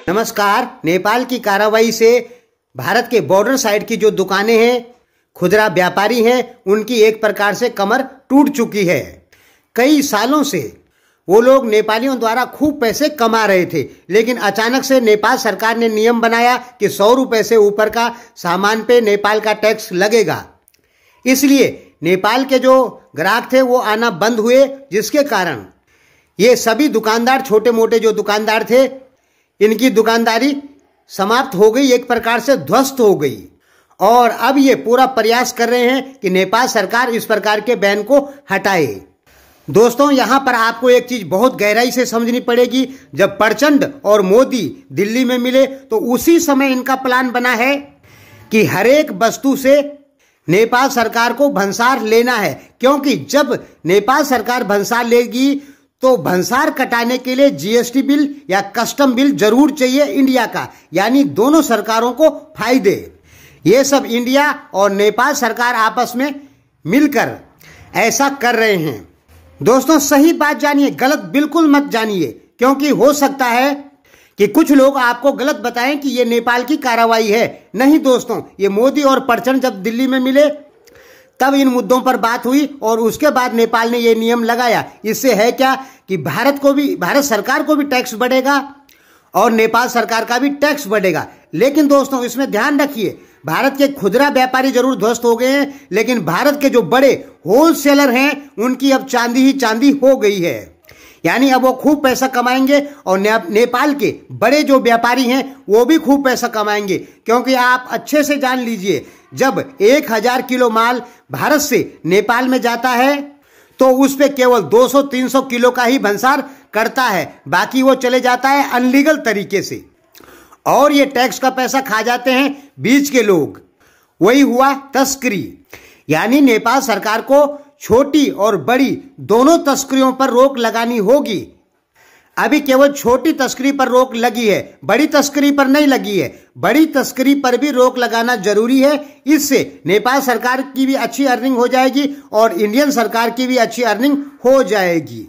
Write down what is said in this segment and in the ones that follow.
नमस्कार। नेपाल की कार्रवाई से भारत के बॉर्डर साइड की जो दुकानें हैं, खुदरा व्यापारी हैं, उनकी एक प्रकार से कमर टूट चुकी है। कई सालों से वो लोग नेपालियों द्वारा खूब पैसे कमा रहे थे, लेकिन अचानक से नेपाल सरकार ने नियम बनाया कि 100 रुपए से ऊपर का सामान पे नेपाल का टैक्स लगेगा। इसलिए नेपाल के जो ग्राहक थे वो आना बंद हुए, जिसके कारण ये सभी दुकानदार, छोटे मोटे जो दुकानदार थे, इनकी दुकानदारी समाप्त हो गई, एक प्रकार से ध्वस्त हो गई। और अब ये पूरा प्रयास कर रहे हैं कि नेपाल सरकार इस प्रकार के बैन को हटाए। दोस्तों, यहां पर आपको एक चीज बहुत गहराई से समझनी पड़ेगी। जब प्रचंड और मोदी दिल्ली में मिले तो उसी समय इनका प्लान बना है कि हर एक वस्तु से नेपाल सरकार को भंसार लेना है, क्योंकि जब नेपाल सरकार भंसार लेगी तो भंसार कटाने के लिए जीएसटी बिल या कस्टम बिल जरूर चाहिए इंडिया का, यानी दोनों सरकारों को फायदे। ये सब इंडिया और नेपाल सरकार आपस में मिलकर ऐसा कर रहे हैं। दोस्तों, सही बात जानिए, गलत बिल्कुल मत जानिए, क्योंकि हो सकता है कि कुछ लोग आपको गलत बताएं कि ये नेपाल की कार्रवाई है। नहीं दोस्तों, ये मोदी और प्रचंड जब दिल्ली में मिले तब इन मुद्दों पर बात हुई और उसके बाद नेपाल ने ये नियम लगाया। इससे है क्या कि भारत सरकार को भी टैक्स बढ़ेगा और नेपाल सरकार का भी टैक्स बढ़ेगा। लेकिन दोस्तों, इसमें ध्यान रखिए, भारत के खुदरा व्यापारी जरूर ध्वस्त हो गए हैं, लेकिन भारत के जो बड़े होलसेलर हैं उनकी अब चांदी ही चांदी हो गई है। यानी अब वो खूब पैसा कमाएंगे और नेपाल के बड़े जो व्यापारी हैं वो भी खूब पैसा कमाएंगे। क्योंकि आप अच्छे से जान लीजिए, जब 1000 किलो माल भारत से नेपाल में जाता है तो उस पे केवल 200-300 किलो का ही भंसार करता है, बाकी वो चले जाता है अनलीगल तरीके से और ये टैक्स का पैसा खा जाते हैं बीच के लोग। वही हुआ तस्करी। यानी नेपाल सरकार को छोटी और बड़ी दोनों तस्करियों पर रोक लगानी होगी। अभी केवल छोटी तस्करी पर रोक लगी है, बड़ी तस्करी पर नहीं लगी है। बड़ी तस्करी पर भी रोक लगाना जरूरी है। इससे नेपाल सरकार की भी अच्छी अर्निंग हो जाएगी और इंडियन सरकार की भी अच्छी अर्निंग हो जाएगी।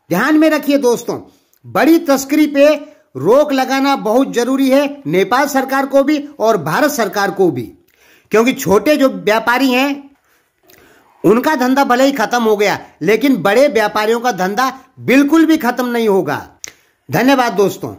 ध्यान में रखिए दोस्तों, बड़ी तस्करी पे रोक लगाना बहुत जरूरी है, नेपाल सरकार को भी और भारत सरकार को भी। क्योंकि छोटे जो व्यापारी हैं उनका धंधा भले ही खत्म हो गया, लेकिन बड़े व्यापारियों का धंधा बिल्कुल भी खत्म नहीं होगा। धन्यवाद दोस्तों।